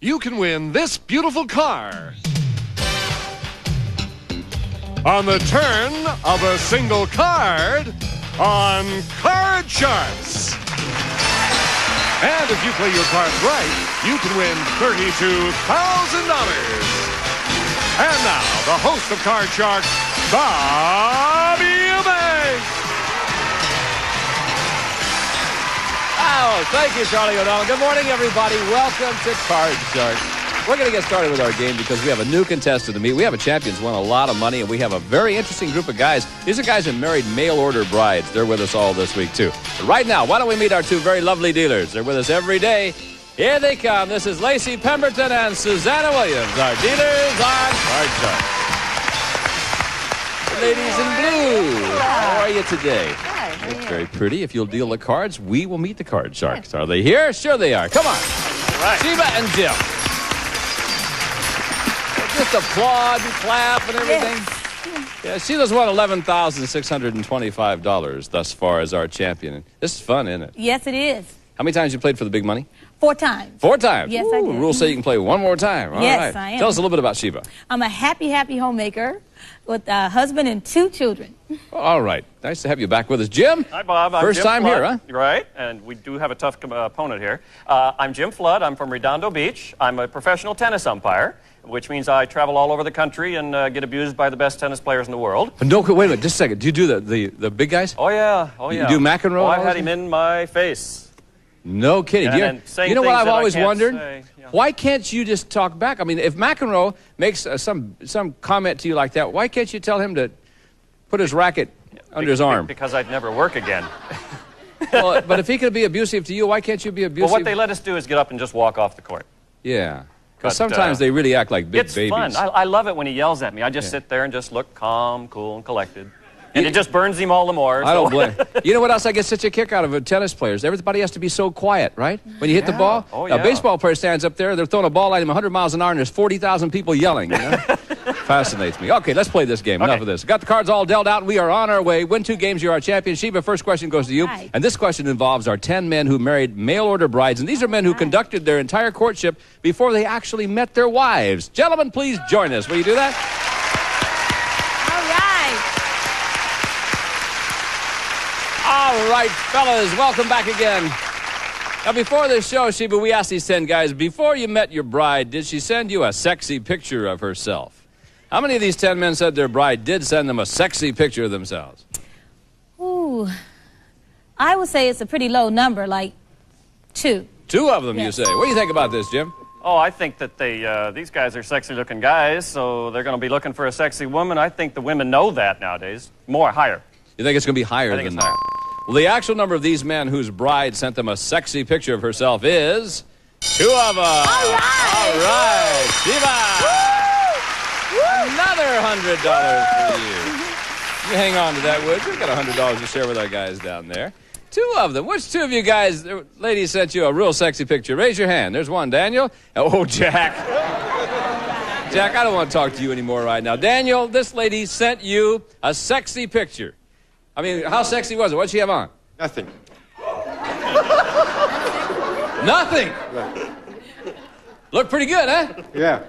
you can win this beautiful car. On the turn of a single card on Card Sharks. And if you play your cards right, you can win $32,000. And now, the host of Card Sharks, Bobby Eubanks. Oh, thank you, Charlie O'Donnell. Good morning, everybody. Welcome to Card Sharks. We're going to get started with our game because we have a new contestant to meet. We have a champion who's won a lot of money, and we have a very interesting group of guys. These are guys who married mail-order brides. They're with us all this week, too. But right now, why don't we meet our two very lovely dealers? They're with us every day. Here they come. This is Lacey Pemberton and Susanna Williams, our dealers on Card Sharks. Ladies in blue, how are you today? Hi, Look very pretty. If you'll deal the cards, we will meet the Card Sharks. Are they here? Sure they are. Come on. Right. Sheba and Jim. Just applaud and clap and everything. Yes. Yeah, Sheila's won $11,625 thus far as our champion. This is fun, isn't it? Yes, it is. How many times you played for the big money? 4 times. 4 times? Yes, Ooh, I did. Rules say you can play one more time. All Yes, right. I am. Tell us a little bit about Sheba. I'm a happy homemaker with a husband and 2 children. All right. Nice to have you back with us. Jim? Hi, Bob. I'm First Jim time Flood. here, huh? Right, and we do have a tough opponent here. I'm Jim Flood. I'm from Redondo Beach. I'm a professional tennis umpire, which means I travel all over the country and get abused by the best tennis players in the world. No, wait a minute. Just a second. Do you do the big guys? Oh, yeah. Oh, yeah. You do McEnroe? Oh, I've had him in my face. No kidding. And saying you know what things I've that I always can't wondered? say, yeah. Why can't you just talk back? I mean, if McEnroe makes some comment to you like that, why can't you tell him to put his racket under his arm? Because I'd never work again. Well, but if he could be abusive to you, why can't you be abusive? Well, what they let us do is get up and just walk off the court. Yeah. But, Because sometimes they really act like big It's babies. fun. I love it when he yells at me. I just sit there and just look calm, cool, and collected. And it just burns him all the more. I don't blame. You know what else I get such a kick out of tennis players? Everybody has to be so quiet, right? When you hit the ball, Oh, a yeah. baseball player stands up there, they're throwing a ball at him 100 miles an hour, and there's 40,000 people yelling. You know? Fascinates me. Okay, let's play this game. Okay. Enough of this. Got the cards all dealt out, and we are on our way. Win 2 games, you're our champion. Sheba, first question goes to you. Right. And this question involves our 10 men who married mail-order brides, and these are men who conducted their entire courtship before they actually met their wives. Gentlemen, please join us. Will you do that? All right, fellas, welcome back again. Now, before this show, Sheba, we asked these 10 guys, before you met your bride, did she send you a sexy picture of herself? How many of these 10 men said their bride did send them a sexy picture of themselves? Ooh, I would say it's a pretty low number, like 2. 2 of them, Yes. you say. What do you think about this, Jim? Oh, I think that these guys are sexy-looking guys, so they're going to be looking for a sexy woman. I think the women know that nowadays. Higher. You think it's going to be higher I think than it's that? higher. Well, the actual number of these men whose bride sent them a sexy picture of herself is 2 of them. All right. All right. Sheba. Another $100 for you. You hang on to that, would you? We've got $100 to share with our guys down there. 2 of them. Which 2 of you guys, ladies, sent you a real sexy picture? Raise your hand. There's one. Daniel. Oh, Jack. Jack, I don't want to talk to you anymore right now. Daniel, this lady sent you a sexy picture. I mean, how sexy was it? What did she have on? Nothing. Nothing. Right. Looked pretty good, huh? Yeah.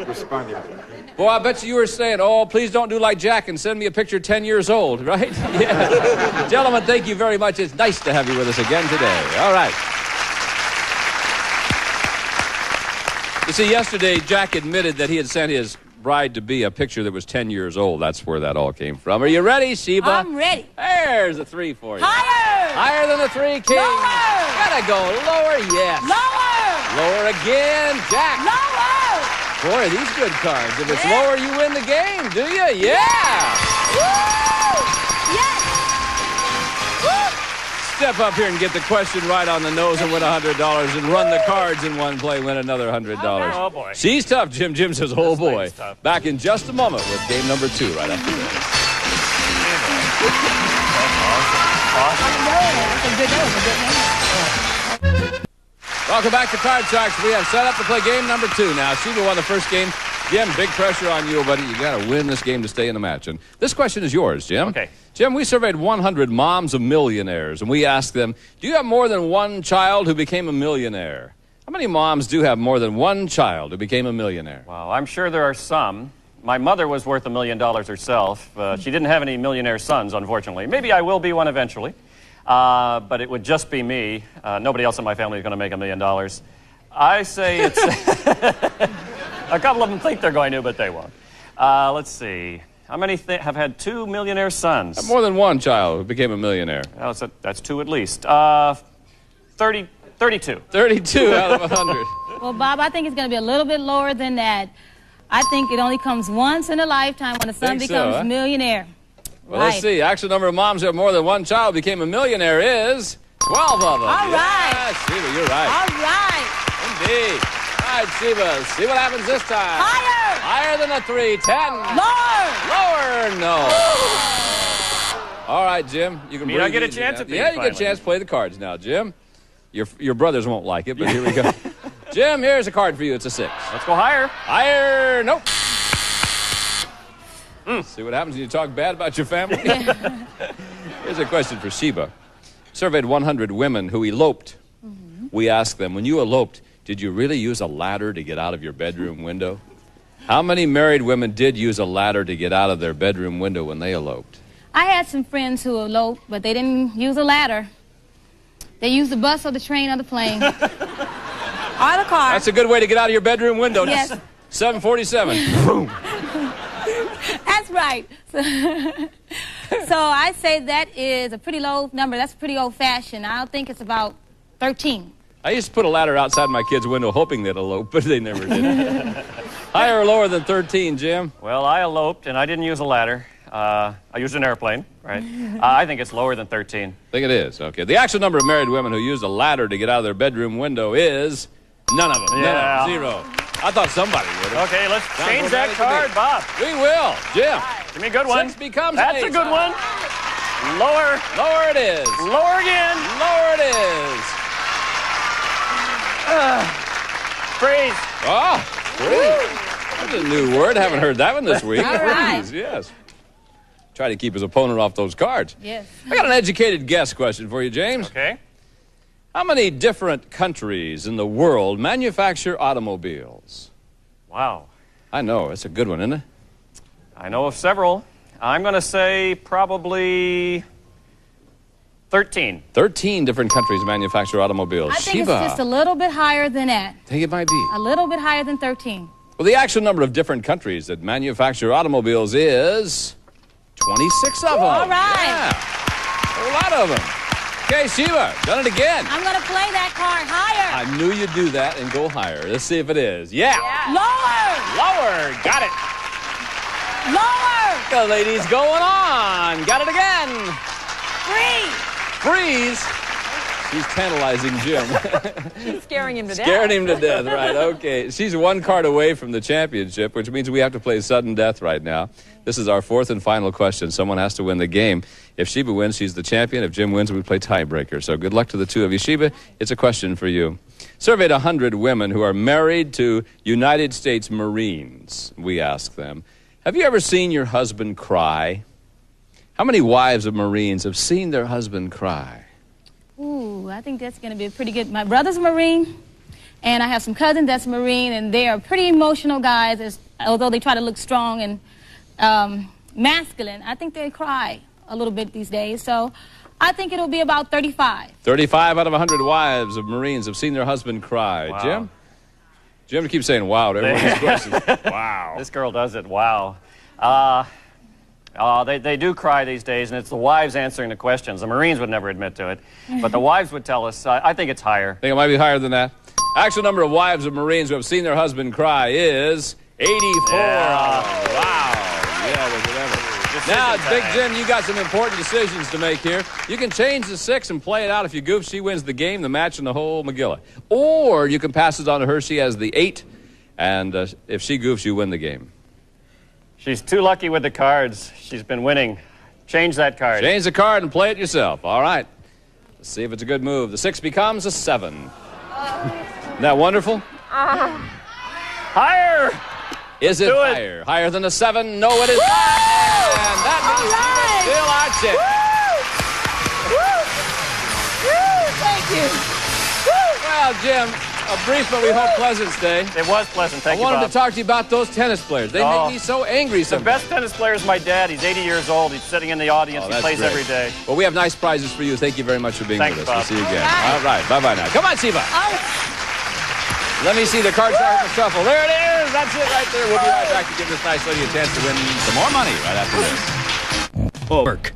Responding. Boy, I bet you were saying, oh, please don't do like Jack and send me a picture 10 years old, right? Yeah. Gentlemen, thank you very much. It's nice to have you with us again today. All right. You see, yesterday, Jack admitted that he had sent his bride to be a picture that was 10 years old. That's where that all came from. Are you ready, Sheba? I'm ready. There's the 3 for you. Higher! Higher than the 3, King. Lower! Gotta go lower, yes. Lower! Lower again, Jack. Lower! Boy, these good cards. If it's lower, you win the game, do you? Yeah! Woo! Yes! Woo! Step up here and get the question right on the nose and win $100 and run the cards in one play, win another $100. Oh, boy. She's tough, Jim. Jim says, oh, This boy. lady's tough. Back in just a moment with game number 2 right after this. Welcome back to Card Sharks. We have set up to play game number 2 now. Sheba won the first game. Jim, big pressure on you, buddy. You got to win this game to stay in the match. And this question is yours, Jim. Okay. Jim, we surveyed 100 moms of millionaires, and we asked them, do you have more than one child who became a millionaire? How many moms do have more than one child who became a millionaire? Well, I'm sure there are some. My mother was worth $1 million herself. She didn't have any millionaire sons, unfortunately. Maybe I will be one eventually. But it would just be me. Nobody else in my family is going to make $1 million. I say it's... A couple of them think they're going to, but they won't. Let's see. How many have had 2 millionaire sons? More than one child who became a millionaire. Well, that's 2 at least. 32. 32 out of 100. Well, Bob, I think it's going to be a little bit lower than that. I think it only comes once in a lifetime when a son Think so, becomes huh? millionaire. Well, let's see. Actual number of moms who have more than one child became a millionaire is 12 of them. All right. Yes, Sheba, you're right. All right. Indeed. All right, Sheba, see what happens this time. Higher. Higher than a 3. 10. Lower. Lower. No. All right, Jim. You can mean I breathe get a easy chance now. at these Yeah, you get a finally. chance to play the cards now, Jim. Your brothers won't like it, but here we go. Jim, here's a card for you. It's a 6. Let's go higher. Higher. Nope. See what happens when you talk bad about your family? Here's a question for Sheba. Surveyed 100 women who eloped. We asked them, when you eloped, did you really use a ladder to get out of your bedroom window? How many married women did use a ladder to get out of their bedroom window when they eloped? I had some friends who eloped, but they didn't use a ladder. They used the bus or the train or the plane. Or the car. That's a good way to get out of your bedroom window. Yes. 747. Boom. That's right. So I say that is a pretty low number. That's pretty old-fashioned. I think it's about 13. I used to put a ladder outside my kid's window hoping they'd elope, but they never did. Higher or lower than 13, Jim? Well, I eloped, and I didn't use a ladder. I used an airplane, right? I think it's lower than 13. I think it is. Okay. The actual number of married women who used a ladder to get out of their bedroom window is none of them. Yeah. None. 0. I thought somebody would have. Okay, let's Sounds change that romantic to me. card, Bob. We will. Jim. Give me a good one. 6 becomes That's 8. a good one. Lower. Lower it is. Lower again. Lower it is. Freeze. Oh, freeze. That's a new word. Haven't heard that one this week. All right. Freeze, yes. Try to keep his opponent off those cards. Yes. I got an educated guess question for you, James. Okay. How many different countries in the world manufacture automobiles? Wow. I know. It's a good one, isn't it? I know of several. I'm going to say probably 13. 13 different countries manufacture automobiles. I think Sheba. it's just a little bit higher than that. I think it might be. A little bit higher than 13. Well, the actual number of different countries that manufacture automobiles is 26 of them. All right. Yeah. A lot of them. Okay, Sheba, done it again. I'm going to play that card higher. I knew you'd do that and go higher. Let's see if it is. Yeah. Lower. Lower. Got it. Lower. The lady's going on. Got it again. Freeze. Freeze. She's tantalizing Jim. She's scaring him to death. Scaring him to death, right. Okay. She's 1 card away from the championship, which means we have to play sudden death right now. This is our 4th and final question. Someone has to win the game. If Sheba wins, she's the champion. If Jim wins, we play tiebreaker. So good luck to the two of you. Sheba, it's a question for you. Surveyed 100 women who are married to United States Marines. We asked them, have you ever seen your husband cry? How many wives of Marines have seen their husband cry? Ooh, I think that's going to be pretty good. My brother's a Marine, and I have some cousins that's a Marine, and they are pretty emotional guys, although they try to look strong and masculine. I think they cry a little bit these days, so I think it'll be about 35. 35 out of 100 wives of Marines have seen their husband cry. Wow. Jim? Jim keeps saying wow to everyone's questions. Wow. This girl does it. Wow. They do cry these days, and it's the wives answering the questions. The Marines would never admit to it, but the wives would tell us. I think it's higher. Think it might be higher than that? Actual number of wives of Marines who have seen their husband cry is 84. Yeah. Wow. Yeah, was it ever. Now, Big Jim, you got some important decisions to make here. You can change the 6 and play it out. If you goof, she wins the game, the match, and the whole Megillah. Or you can pass it on to her. She has the 8, and if she goofs, you win the game. She's too lucky with the cards. She's been winning. Change that card. Change the card and play it yourself. All right. Let's see if it's a good move. The 6 becomes a 7. Isn't that wonderful? Higher. Is it Do it. higher? Higher than a 7? No, it is not. And that means All Sheba's still our champ. Thank you. Well, Jim, A brief but we hope pleasant stay. It was pleasant. Thank I you, wanted Bob. to talk to you about those tennis players. They make me so angry The sometimes. best tennis player is my dad. He's 80 years old. He's sitting in the audience. Oh, He that's plays great. every day. Well, we have nice prizes for you. Thank you very much for being Thanks, with us. Bob. We'll see you again. All All right. Bye-bye now. Come on, Sheba. Let me see the card shark shuffle. There it is. That's it right there. We'll be right back to give this nice lady a chance to win some more money right after this. Work.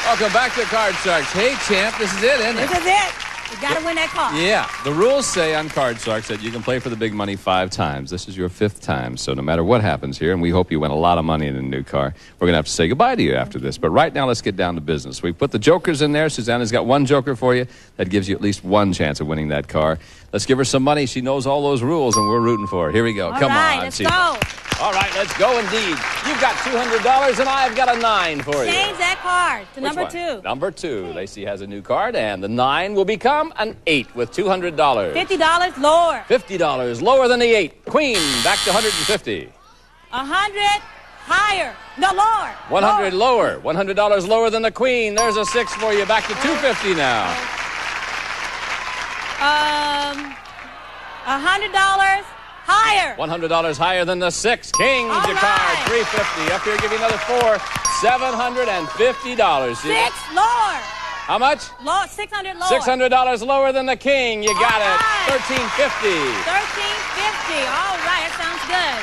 Welcome back to Card Sharks. Hey, champ, this is it, isn't it? This is it. You got to win that car. Yeah. The rules say on Card Sharks that you can play for the big money 5 times. This is your 5th time, so no matter what happens here, and we hope you win a lot of money in a new car, we're going to have to say goodbye to you after this. But right now, let's get down to business. We put the jokers in there. Susanna's got 1 joker for you. That gives you at least 1 chance of winning that car. Let's give her some money. She knows all those rules, and we're rooting for her. Here we go. All Come right, on, let's Sheba. go. All right, let's go indeed. You've got $200, and I've got a 9 for you. Change that card to Which number one? 2. Number 2. Lacey has a new card, and the 9 will become an 8 with $200. $50 lower. $50 lower than the 8. Queen, back to 150. 100 higher. No, lower. 100 lower. $100 lower than the Queen. There's a 6 for you. Back to 250 now. $100 higher. $100 higher than the 6. King's All your card. right. 350. Up here, give you another 4. $750. 6 lower. How much? Low, 600 lower. $600 lower than the King. You got All it. right. $1350. $1350. All right, that sounds good.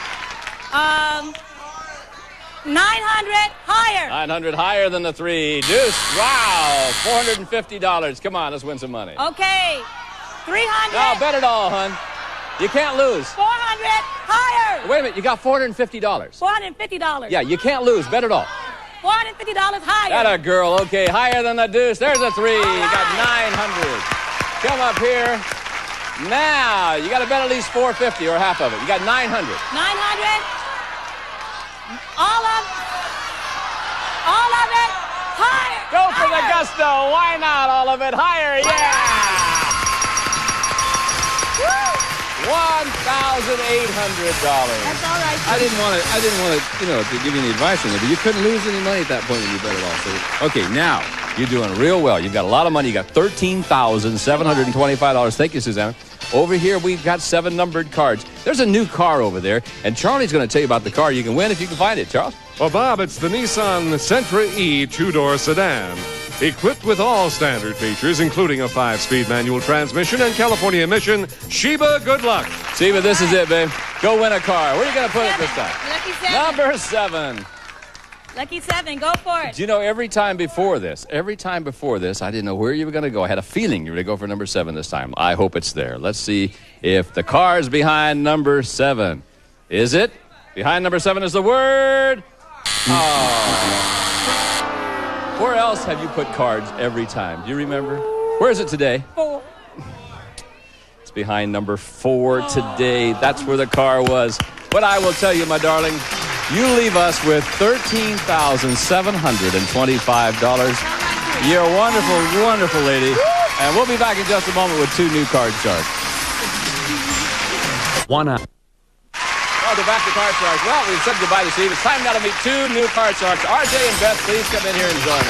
900 higher. 900 higher than the 3. Deuce. Wow. $450. Come on, let's win some money. Okay. 300. No, bet it all, hon. You can't lose. 400 higher. Wait a minute, you got $450. $450. Yeah, you can't lose. Bet it all. $450 higher. That a girl. Okay, higher than the deuce. There's a 3. You got right. 900. Come up here. Now, you got to bet at least $450 or half of it. You got 900. 900. All of it higher. Go for the higher. gusto. Why not all of it higher? Yeah. $1,800. That's all right. I didn't want to, to give you any advice on it, but you couldn't lose any money at that point when you bet it all. So, okay, now you're doing real well. You've got a lot of money. You got $13,725. Thank you, Susanna. Over here, we've got 7 numbered cards. There's a new car over there, and Charlie's going to tell you about the car you can win if you can find it. Charles? Well, Bob, it's the Nissan Sentra E 2-door sedan. Equipped with all standard features, including a 5-speed manual transmission and California emission. Sheba, good luck. Sheba, this is it, babe. Go win a car. Where are you going to put it this time? Lucky 7. Number 7. Lucky 7. Go for it. Do you know, every time before this, I didn't know where you were going to go. I had a feeling you were going to go for number 7 this time. I hope it's there. Let's see if the car's behind number 7. Is it? Behind number 7 is the word. Oh. Where else have you put cards every time? Do you remember? Where is it today? 4. It's behind number 4 today. That's where the car was. But I will tell you, my darling, you leave us with $13,725. You're a wonderful, wonderful lady. And we'll be back in just a moment with 2 new card sharks. 1 hour. Welcome back to Card Sharks. Well, we've said goodbye to Steve. It's time now to meet 2 new Card Sharks. RJ and Beth, please come in here and join us.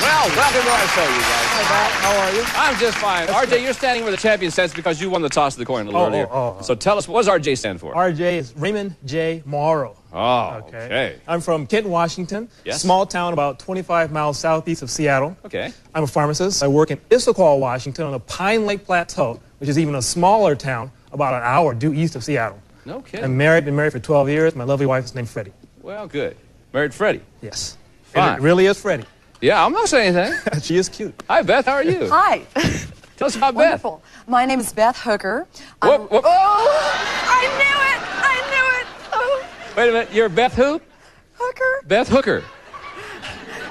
Well, welcome to our show, you guys. Hi, Bob. How are you? I'm just fine. RJ, you're standing where the champion stands because you won the toss of the coin a little earlier. So tell us, what does RJ stand for? RJ is Raymond J. Morrow. Oh, okay. I'm from Kent, Washington. Yes. Small town about 25 miles southeast of Seattle. Okay. I'm a pharmacist. I work in Issaquah, Washington on the Pine Lake Plateau, which is even a smaller town about an hour due east of Seattle. No kidding. I'm married, been married for 12 years. My lovely wife is named Freddie. Well, good. Married Freddie. Yes. Fine. And it really is Freddie. Yeah, I'm not saying anything. She is cute. Hi, Beth. How are you? Hi. Tell us about Wonderful. My name is Beth Hooker. Whoop, whoop. Oh, I knew it. Oh, Beth. Wait a minute. You're Beth who? Hooker. Beth Hooker.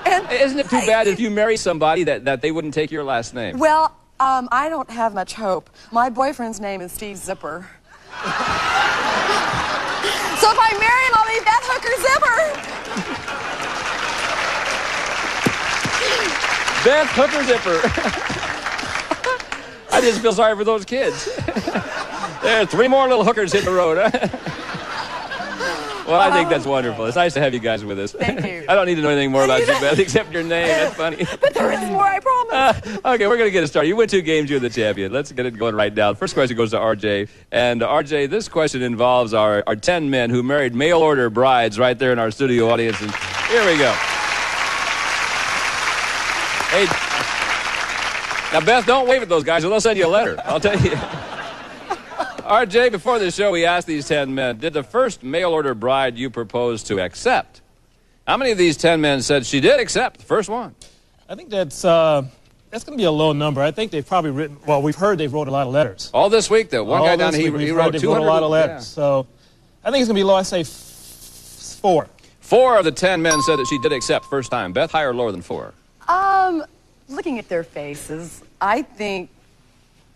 And Isn't it too bad if you marry somebody that they wouldn't take your last name? Well, I don't have much hope. My boyfriend's name is Steve Zipper. So if I marry him, I'll be Beth Hooker Zipper. Beth Hooker Zipper. I just feel sorry for those kids. There are 3 more little hookers hit the road. Huh? Well, I think that's wonderful. It's nice to have you guys with us. Thank you. I don't need to know anything more about you, Beth, except your name. That's funny. But there is more, I promise. Okay, we're going to get it started. You win 2 games, you're the champion. Let's get it going right now. First question goes to RJ. And RJ, this question involves our 10 men who married mail-order brides right there in our studio audience. And here we go. Hey, now, Beth, don't wave at those guys or they'll send you a letter. I'll tell you. RJ, before the show, we asked these 10 men, did the first mail-order bride you proposed to accept? How many of these 10 men said she did accept the first one? I think that's going to be a low number. I think they've probably written, well, we've heard they've wrote a lot of letters. All this week, though. One guy down here, he wrote 200. They've wrote a lot of letters. Yeah. So I think it's going to be low. I say 4. 4 of the 10 men said that she did accept first time. Beth, higher or lower than 4? Looking at their faces, I think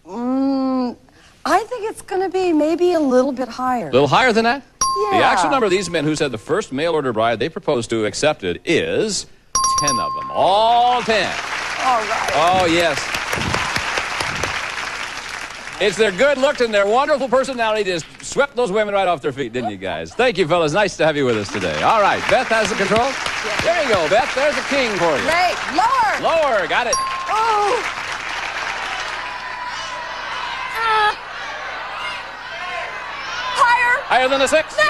it's going to be maybe a little bit higher. A little higher than that? Yeah. The actual number of these men who said the first mail-order bride they proposed to accepted is 10 of them. All 10. All right. Oh, yes. It's their good look and their wonderful personality just swept those women right off their feet, didn't you guys? Thank you, fellas. Nice to have you with us today. All right, Beth has the control. Yeah. There you go, Beth. There's a king for you. Great. Lower. Lower, got it. Oh. Higher. Higher than a 6? No.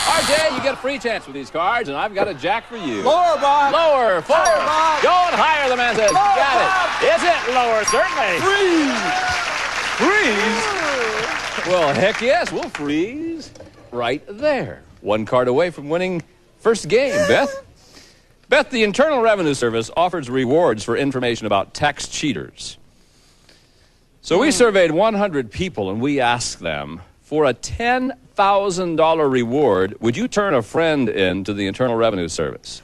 RJ, you get a free chance with these cards, and I've got a jack for you. Lower, Bob. Lower, 4. Higher, Bob. Going higher, the man says. Lower, Got Bob. it. Is it lower? Certainly. Freeze? Well, heck yes, we'll freeze right there. 1 card away from winning first game. Beth? Beth, the Internal Revenue Service offers rewards for information about tax cheaters. So we surveyed 100 people, and we asked them, for a $10,000 reward, would you turn a friend in to the Internal Revenue Service?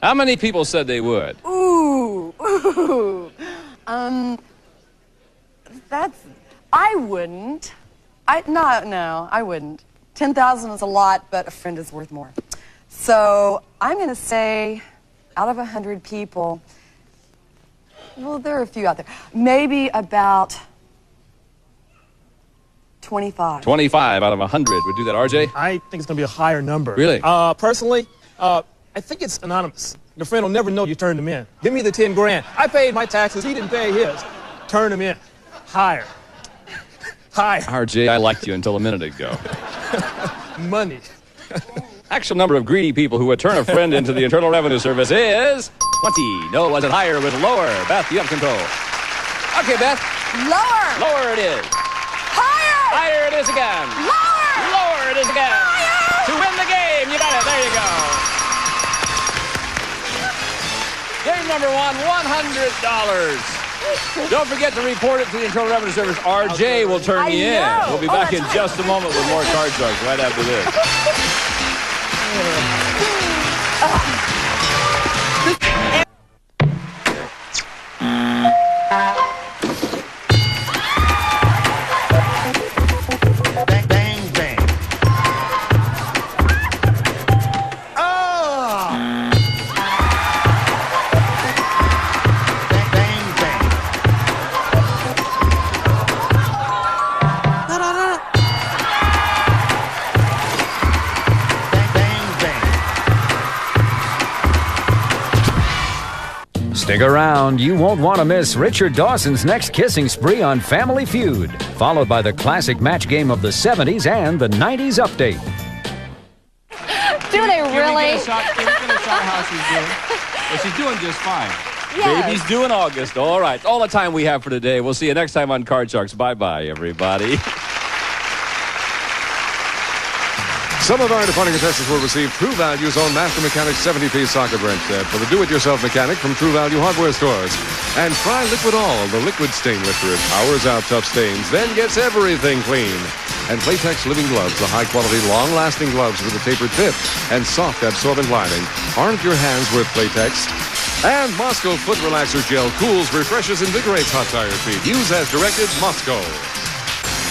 How many people said they would? Ooh. I wouldn't. No, I wouldn't. 10,000 is a lot, but a friend is worth more. So I'm going to say, out of 100 people, well, there are a few out there. Maybe about 25. 25 out of 100 would do that. RJ? I think it's going to be a higher number. Really? Personally, I think it's anonymous. Your friend will never know you turned him in. Give me the 10 grand. I paid my taxes. He didn't pay his. Turn him in. Higher. Higher. RJ, I liked you until a minute ago. Money. Actual number of greedy people who would turn a friend into the Internal Revenue Service is 20. No, was it higher or was it lower? Beth, you have control. Okay, Beth. Lower. Lower it is. Higher. Higher it is again. Lower. Lower it is again. Higher. To win the game. You got it. There you go. Game number 1, $100. Don't forget to report it to the Internal Revenue Service. RJ will turn you in. know. We'll be back in just a moment with more Card Sharks right after this. Bang, bang, bang. Oh! Bang, bang, bang. Da-da-da. Bang, bang, bang. Stick around. You won't want to miss Richard Dawson's next kissing spree on Family Feud, followed by the classic match game of the 70s and the 90s update. Do they really? Can we get a shot how she's doing? Well, she's doing just fine. Yes. Baby's due in August. All right. All the time we have for today. We'll see you next time on Card Sharks. Bye-bye, everybody. Some of our departing contestants will receive True Value's own Master Mechanic 70-piece socket wrench set for the do-it-yourself mechanic from True Value hardware stores. And try Liquid All, the liquid stain lifter. It powers out tough stains, then gets everything clean. And Playtex Living Gloves, the high-quality, long-lasting gloves with a tapered tip and soft absorbent lining. Aren't your hands worth Playtex? And Moscow Foot Relaxer Gel cools, refreshes, invigorates hot tired feet. Use as directed, Moscow.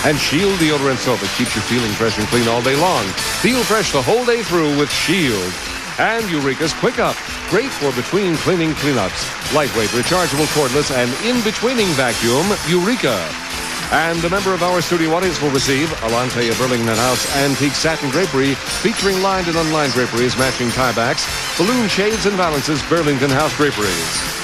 And Shield deodorant soap. It keeps you feeling fresh and clean all day long. Feel fresh the whole day through with Shield. And Eureka's Quick Up. Great for between cleaning cleanups. Lightweight, rechargeable cordless, and in-betweening vacuum, Eureka. And a member of our studio audience will receive Alante Burlington House Antique Satin Drapery featuring lined and unlined draperies, matching tiebacks, balloon shades and valances, Burlington House Draperies.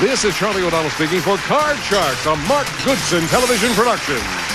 This is Charlie O'Donnell speaking for Card Sharks, a Mark Goodson television production.